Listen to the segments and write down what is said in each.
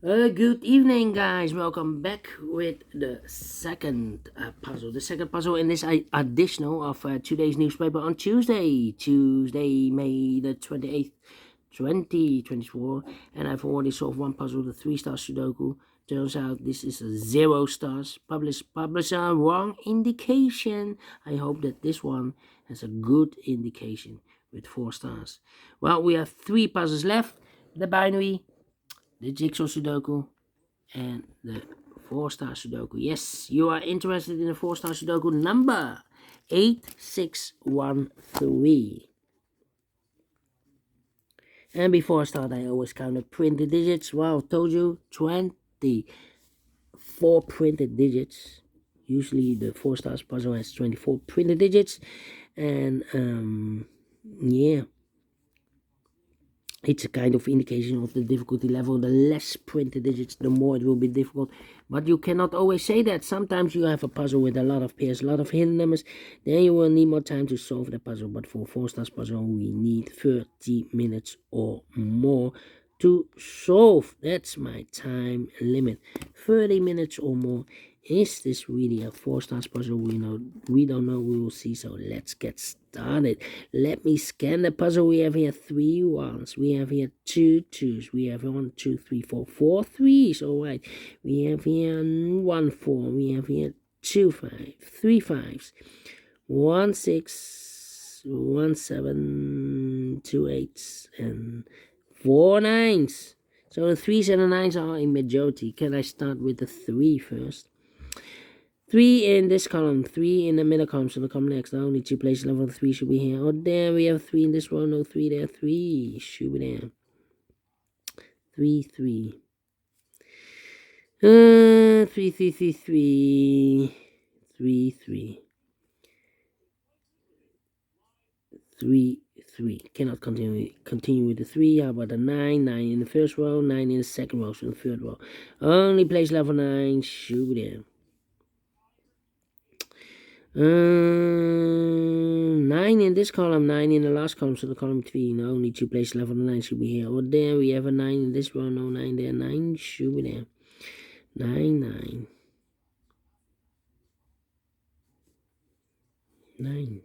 Good evening, guys. Welcome back with the second puzzle. The second puzzle in this additional of today's newspaper on Tuesday, May the 28th, 2024. And I've already solved one puzzle, the 3-star Sudoku. Turns out this is a 0 stars. Publisher, wrong indication. I hope that this one has a good indication with 4 stars. Well, we have 3 puzzles left. The binary, the Jigsaw Sudoku, and the 4-star Sudoku. Yes, you are interested in the 4-star Sudoku number 8613. And before I start, I always count the printed digits. Wow, told you 24 printed digits. Usually the 4 stars puzzle has 24 printed digits. And yeah, it's a kind of indication of the difficulty level. The less printed digits, the more it will be difficult. But you cannot always say that. Sometimes you have a puzzle with a lot of pairs, a lot of hidden numbers. Then you will need more time to solve the puzzle. But for 4 stars puzzle, we need 30 minutes or more to solve. That's my time limit. 30 minutes or more. Is this really a 4 stars puzzle? We don't know. We will see. So let's get started. Let me scan the puzzle. We have here 3 ones. We have here 2 twos. We have 1, 2, 3, 4, 4 threes. All right. We have here 1 4. We have here 2 5, 3 5s, 1 6, 1 7, 2 8s, and 4 9s. So the 3s and the 9s are in majority. Can I start with the 3 first? 3 in this column, 3 in the middle column, so the column next. Now only 2 places level 3 should be here. Oh, there we have 3 in this row, no 3 there, 3 should be there. 3, 3. 3, 3, 3, 3. 3, 3. 3, 3. Cannot continue with the 3. How about the 9? 9 in the first row, 9 in the second row, so the third row. Only place level 9 should be there. 9 in this column, 9 in the last column, so the column between. Only 2 places level 9 should be here. Or there we have a 9 in this row, no 9 there. 9 should be there. 9, 9. 9.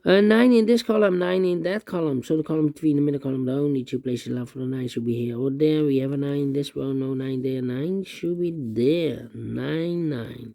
9 in this column, 9 in that column. So the column between the middle column, the only 2 places left for the 9 should be here. Or there we have a 9 in this row, no 9 there. 9 should be there. 9, 9.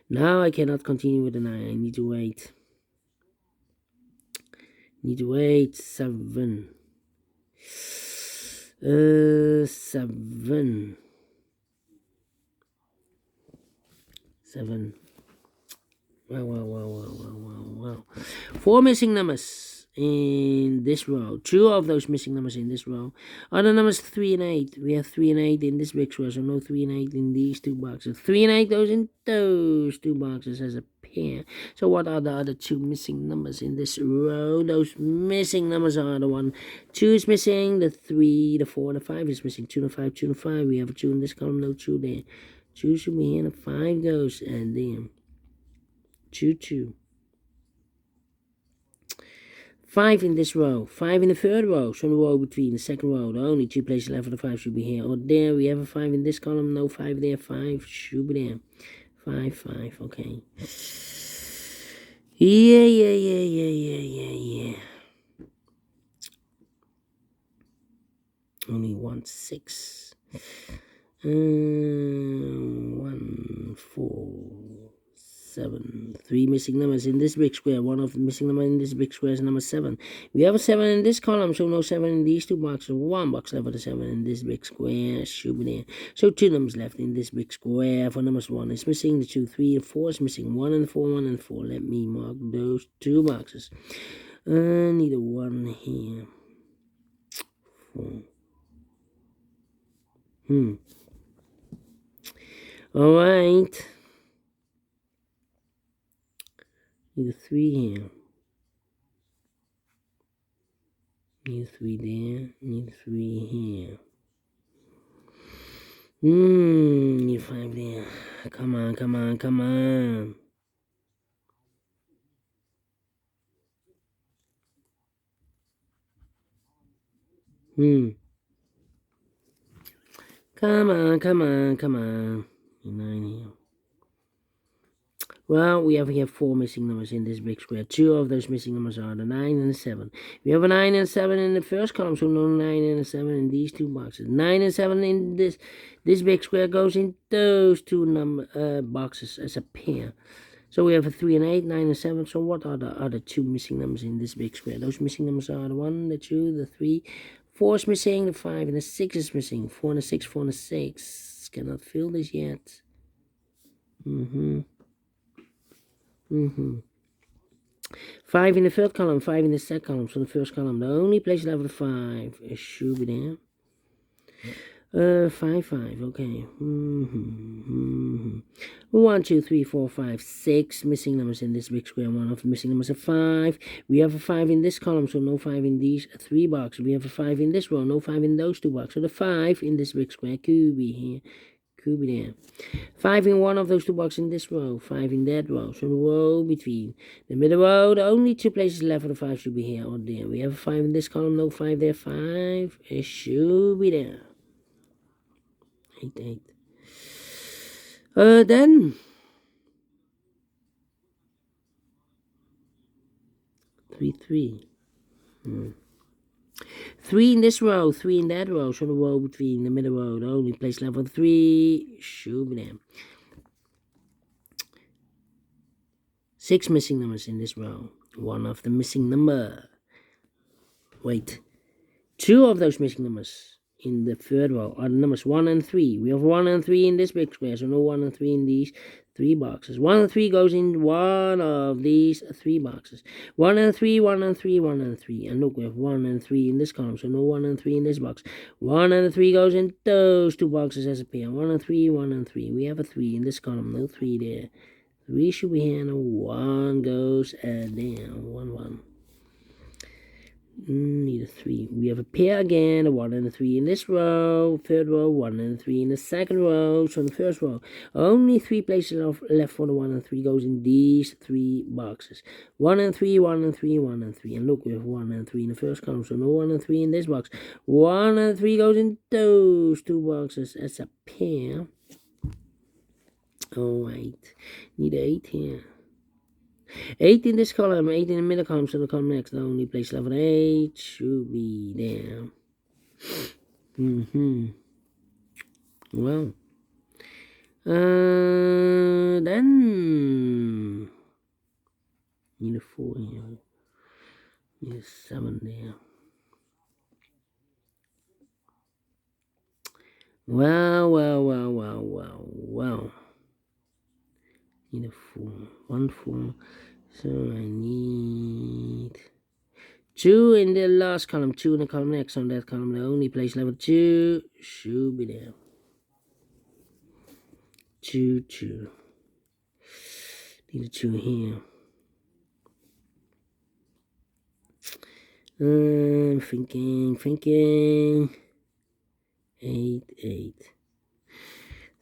Now I cannot continue with the 9. I need to wait. 7. 7. 7. Wow. 4 missing numbers in this row. 2 of those missing numbers in this row are the numbers 3 and 8. We have 3 and 8 in this big row, so no 3 and 8 in these 2 boxes. 3 and 8 goes in those 2 boxes as a pair. So what are the other 2 missing numbers in this row? Those missing numbers are the 1, 2 is missing, the 3, the 4, the 5 is missing. 2 and 5, 2 and 5. We have a 2 in this column, no 2 there. 2 should be here, the 5 goes, and then 2, 2. 5 in this row, 5 in the third row, so the row between the second row, the only 2 places left for the 5 should be here. Or there we have a 5 in this column, no 5 there, 5 should be there. 5, 5, okay. Yeah. Only 1, 6. 1, 4, 7. 3 missing numbers in this big square. 1 of the missing number in this big square is number 7. We have a 7 in this column, so no 7 in these 2 boxes. 1 box left for the 7 in this big square. Should be there. So 2 numbers left in this big square. For numbers 1 is missing, the 2, 3, and 4 is missing. 1 and 4, 1 and 4. Let me mark those 2 boxes. I need a 1 here. 4. Alright. Need a 3 here. Need a 3 there. Need a 3 here. Need a 5 there. Come on. Come on, come on, come on. 9 here. Well, we have here 4 missing numbers in this big square. 2 of those missing numbers are the 9 and the 7. We have a 9 and 7 in the first column, so no 9 and a 7 in these 2 boxes. 9 and 7 in this big square goes in those 2 boxes as a pair. So we have a 3 and 8, 9 and 7. So what are the other 2 missing numbers in this big square? Those missing numbers are the 1, the 2, the 3. 4 is missing, the 5 and the 6 is missing. 4 and the 6, 4 and the 6. Cannot fill this yet. 5 in the third column, 5 in the second column. So the first column, the only place left with 5 should be there. 5, 5, okay. 1, 2, 3, 4, 5, 6 missing numbers in this big square. One of the missing numbers is 5. We have a 5 in this column, so no 5 in these 3 boxes. We have a 5 in this row, no 5 in those 2 boxes. So the 5 in this big square could be here, could be there. 5 in one of those 2 boxes in this row, 5 in that row. So the row between the middle row, the only 2 places left for the 5 should be here or there. We have a 5 in this column, no 5 there. 5, it should be there. 8, 8. Then 3, 3. 3 in this row, 3 in that row. So the row between the middle row, the only place left for 3 should be there. 6 missing numbers in this row. One of the missing number. Wait. 2 of those missing numbers in the third row are the numbers 1 and 3. We have 1 and 3 in this big square, so no 1 and 3 in these 3 boxes. 1 and 3 goes in one of these 3 boxes. 1 and 3, 1 and 3, 1 and 3. And look, we have 1 and 3 in this column, so no 1 and 3 in this box. 1 and 3 goes in those 2 boxes as a pair. 1 and 3, 1 and 3. We have a 3 in this column, no 3 there. 3 should be here, no 1 goes down. 1, 1. Need a 3. We have a pair again, a 1 and a 3 in this row, third row, 1 and a 3 in the second row. So in the first row, only 3 places left for the 1 and 3 goes in these 3 boxes. 1 and 3, 1 and 3, 1 and 3. And look, we have 1 and 3 in the first column, so no 1 and 3 in this box. 1 and 3 goes in those 2 boxes as a pair. Alright, need 8 here. 8 in this column, 8 in the middle column, so the column next, the only place left for 8 should be there. Well, then need a 4 here, need a 7 there. Well. Need a 4, 1, 4. So I need 2 in the last column, 2 in the column next. On that column, the only place left 2 should be there. 2, 2. Need a 2 here. Thinking. 8, 8.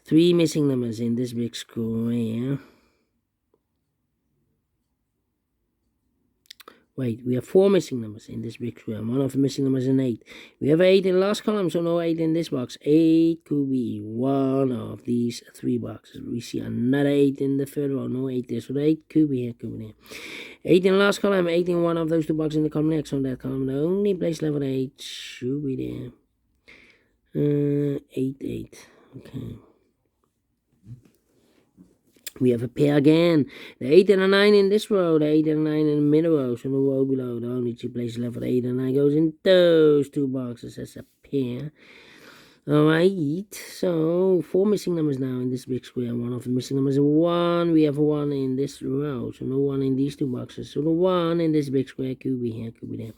3 missing numbers in this big square. Wait, we have 4 missing numbers in this big square. One of the missing numbers is an 8. We have 8 in the last column, so no 8 in this box. 8 could be one of these 3 boxes. We see another 8 in the third row, no 8 there. So the 8 could be here, could be there. 8 in the last column, 8 in one of those 2 boxes in the column next. On that column, the only place left 8 should be there. 8, 8. Okay. We have a pair again. The 8 and a 9 in this row, the 8 and a 9 in the middle row. So the row below, the only 2 places left for the 8 and 9 goes in those 2 boxes as a pair. Alright, so 4 missing numbers now in this big square. One of the missing numbers is 1. We have a 1 in this row, so no 1 in these 2 boxes. So the 1 in this big square could be here, could be there.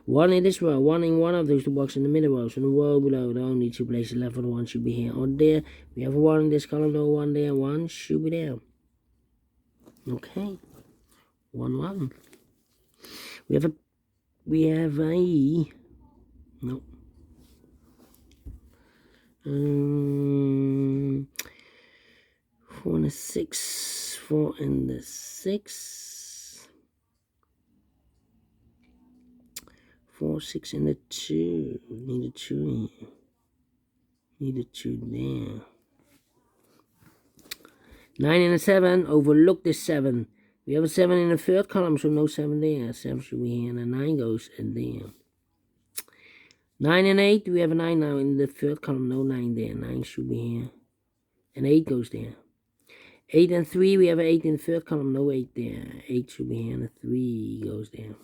1 in this row, 1 in one of those 2 boxes in the middle row. So the row below, the only 2 places left for the 1 should be here or there. We have a 1 in this column, no 1 there. 1 should be there. Okay, 1, 1. We have a no. 4 and a 6, 4 and the 6, 4, 6 and a 2. Need a 2 here. Need a 2 there. 9 and a 7. Overlook this 7. We have a 7 in the third column, so no 7 there. 7 should be here, and a 9 goes in there. 9 and 8. We have a 9 now in the third column, no 9 there. 9 should be here, and 8 goes there. 8 and 3. We have an 8 in the third column, no 8 there. 8 should be here, and a 3 goes there.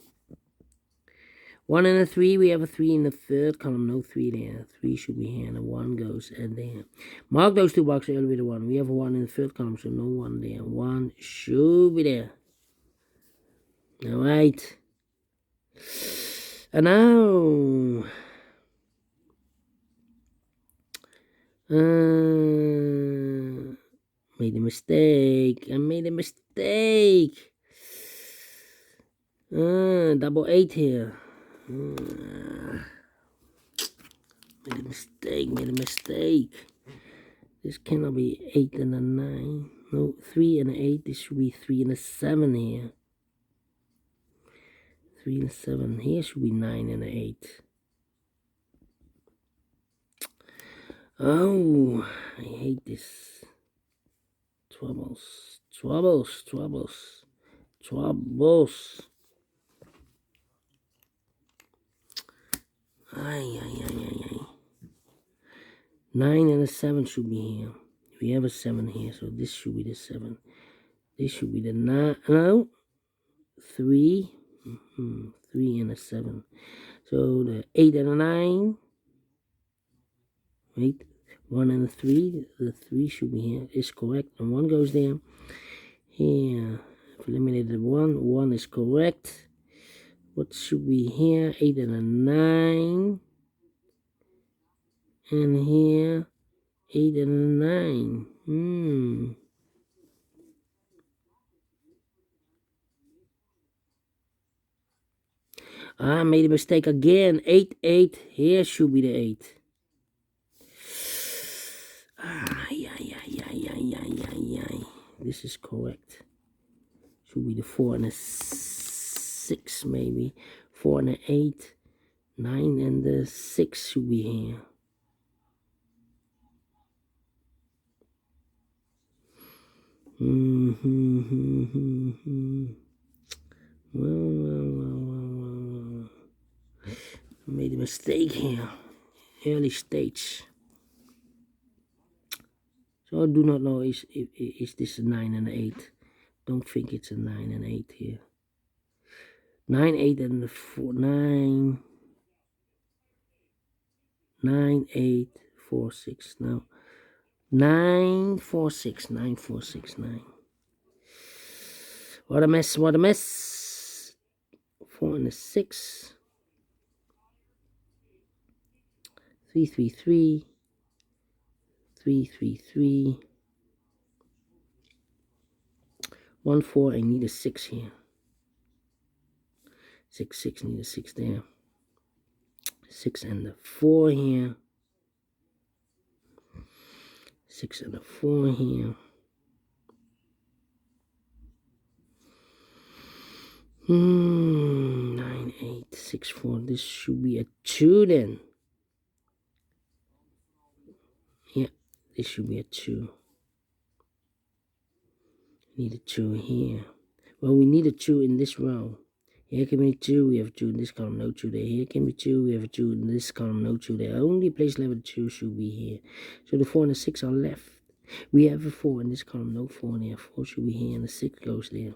1 and a 3, we have a 3 in the third column, no 3 there. 3 should be here, and a 1 goes in there. Mark those 2 boxes early with a 1. We have a 1 in the third column, so no 1 there. 1 should be there. Alright. And now... made a mistake. I made a mistake. Double 8 here. Made a mistake. This cannot be 8 and a 9. No, 3 and an 8. This should be 3 and a 7 here. 3 and a 7. Here should be 9 and an 8. Oh, I hate this. Troubles. Ay. 9 and a 7 should be here. We have a 7 here, so this should be the 7. This should be the 9. No, 3. 3 and a 7. So the 8 and a 9. Wait, 1 and a 3. The 3 should be here. Is correct, and 1 goes there. Here, I've eliminated 1. 1 is correct. What should be here? 8 and a 9. And here, 8 and a 9. I made a mistake again. 8, 8. Here should be the 8. This is correct. Should be the 4 and a 6 maybe. 4 and a 8. 9 and the 6 should be here. Well. I made a mistake here. Early stage. So I do not know is this a 9 and an 8. Don't think it's a 9 and 8 here. 9, 8 and the 4, 9. 9, 8, 4, 6. Now 9, 4, 6. 9, 4, 6, 9. What a mess. 4 and a 6. 3, 3, 3. 3, 3, 3. 1, 4. I need a 6 here. 6, 6. Need a 6 there. 6 and a 4 here. 6 and a 4 here. 9, 8, 6, 4. This should be a 2 then. Yeah, this should be a 2. Need a 2 here. Well, we need a 2 in this row. Here can be 2, we have a 2 in this column, no 2 there. Here can be 2, we have a 2 in this column, no 2 there. Only place left with 2 should be here. So the 4 and the 6 are left. We have a 4 in this column, no 4 there. 4 should be here, and the 6 goes there.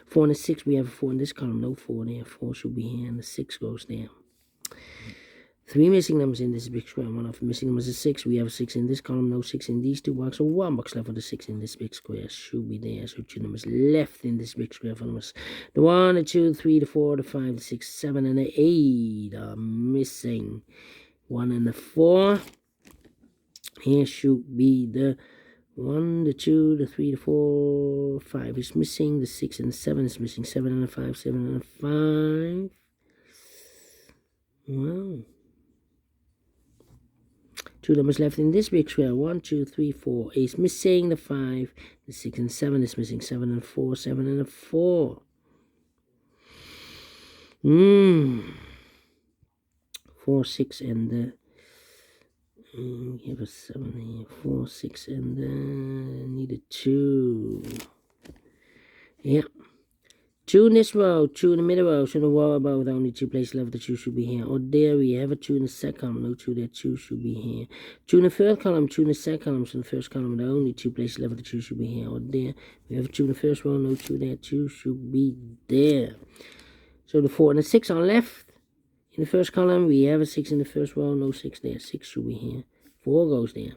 4 and the 6, we have a 4 in this column, no 4 there. 4 should be here, and the 6 goes there. 3 missing numbers in this big square. 1 of the missing numbers is 6. We have a 6 in this column, no 6 in these 2 boxes. So 1 box left for the 6 in this big square should be there. So 2 numbers left in this big square for numbers. The 1, the 2, the 3, the 4, the 5, the 6, 7, and the 8 are missing. 1 and the 4. Here should be the 1, the 2, the 3, the 4, 5 is missing. The 6 and the 7 is missing. 7 and the 5, 7 and the 5. Wow. 2 numbers left in this big square. 1, 2, 3, 4 is missing. The 5, the 6 and 7 is missing. 7 and 4, 7 and 4. 4, 6 and the And we have a 7 here, 4, 6, and need a 2. Yeah. 2 in this row, 2 in the middle row, so the row above, only 2 places left, the 2 should be here. Or there we have a 2 in the second column, no 2 there, 2 should be here. 2 in the third column, 2 in the second column, so in the first column, the only 2 places left, the 2 should be here. Or there, we have a 2 in the first row, no 2 there, 2 should be there. So the 4 and the 6 are left. In the first column, we have a 6 in the first row, no 6 there, 6 should be here. 4 goes there.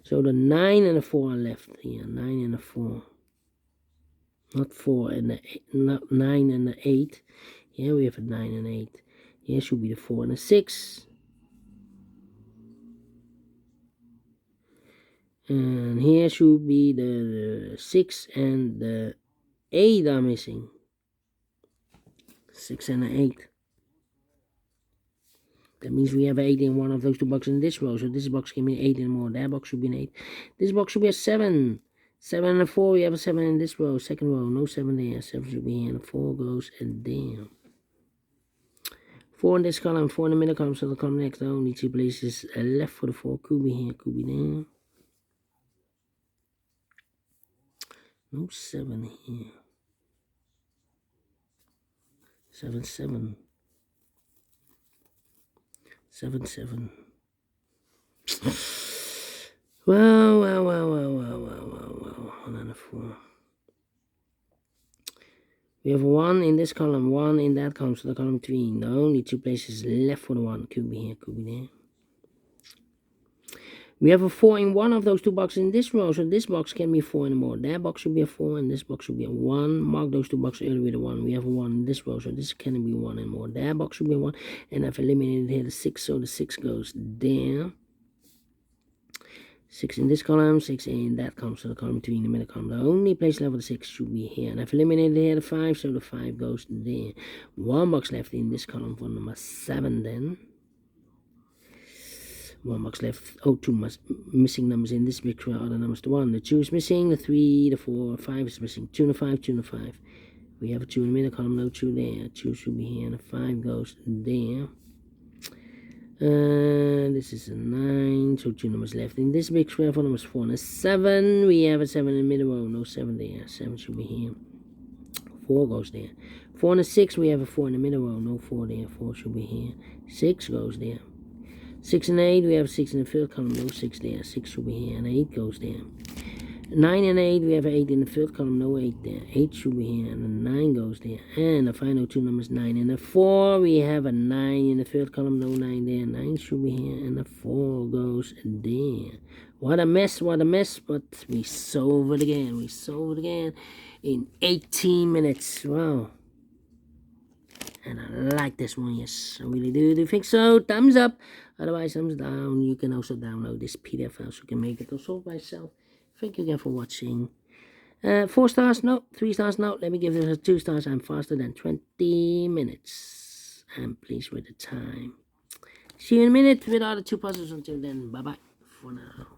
So the 9 and the 4 are left here, 9 and the 4. Not 4 and the 8, not 9 and the 8. Here we have a 9 and 8. Here should be the 4 and the 6. And here should be the 6 and the 8 are missing. 6 and the 8. That means we have 8 in one of those 2 boxes in this row. So this box can be 8 and more. That box should be an 8. This box should be a 7. 7 and a 4, we have a 7 in this row. Second row, no 7 there. 7 should be here, and a 4 goes and down. 4 in this column, 4 in the middle column, so the column next. Only 2 places left for the 4. Could be here, could be there. No 7 here. 7, 7. 7, 7. Well. 1 and a 4. We have 1 in this column, 1 in that column, so the column between. The only 2 places left for the 1. Could be here, could be there. We have a 4 in one of those 2 boxes in this row, so this box can be 4 and more. That box should be a 4, and this box should be a 1. Mark those 2 boxes earlier with a 1. We have a 1 in this row, so this can be 1 and more. That box should be a 1, and I've eliminated here the 6, so the 6 goes there. 6 in this column, 6 in that column, so the column between the middle column. The only place left for the 6 should be here. And I've eliminated here the 5, so the 5 goes there. 1 box left in this column for number 7 then. 1 box left. Oh, 2 missing numbers in this picture are the numbers. The 1, the 2 is missing, the 3, the 4, 5 is missing. 2 and a 5, 2 and a 5. We have a 2 in the middle column, no 2 there. 2 should be here, and the 5 goes there. This is a 9, so 2 numbers left in this big square for numbers 4 and a 7. We have a 7 in the middle row, no 7 there. 7 should be here. 4 goes there. 4 and a 6, we have a 4 in the middle row, no 4 there. 4 should be here. 6 goes there. 6 and 8, we have 6 in the third column, no 6 there. 6 should be here, and 8 goes there. 9 and 8, we have 8 in the third column, no 8 there. 8 should be here, and the 9 goes there. And the final 2 numbers, 9 and a 4, we have a 9 in the third column, no 9 there. 9 should be here, and the 4 goes there. What a mess, but we solve it again. In 18 minutes. Wow. And I like this one, yes, I really do. Do you think so? Thumbs up. Otherwise, thumbs down. You can also download this PDF file so you can make it also by yourself. Thank you again for watching. 4 stars? No. 3 stars? No. Let me give this a 2 stars. I'm faster than 20 minutes. And please with the time. See you in a minute with all the 2 puzzles. Until then, bye-bye for now.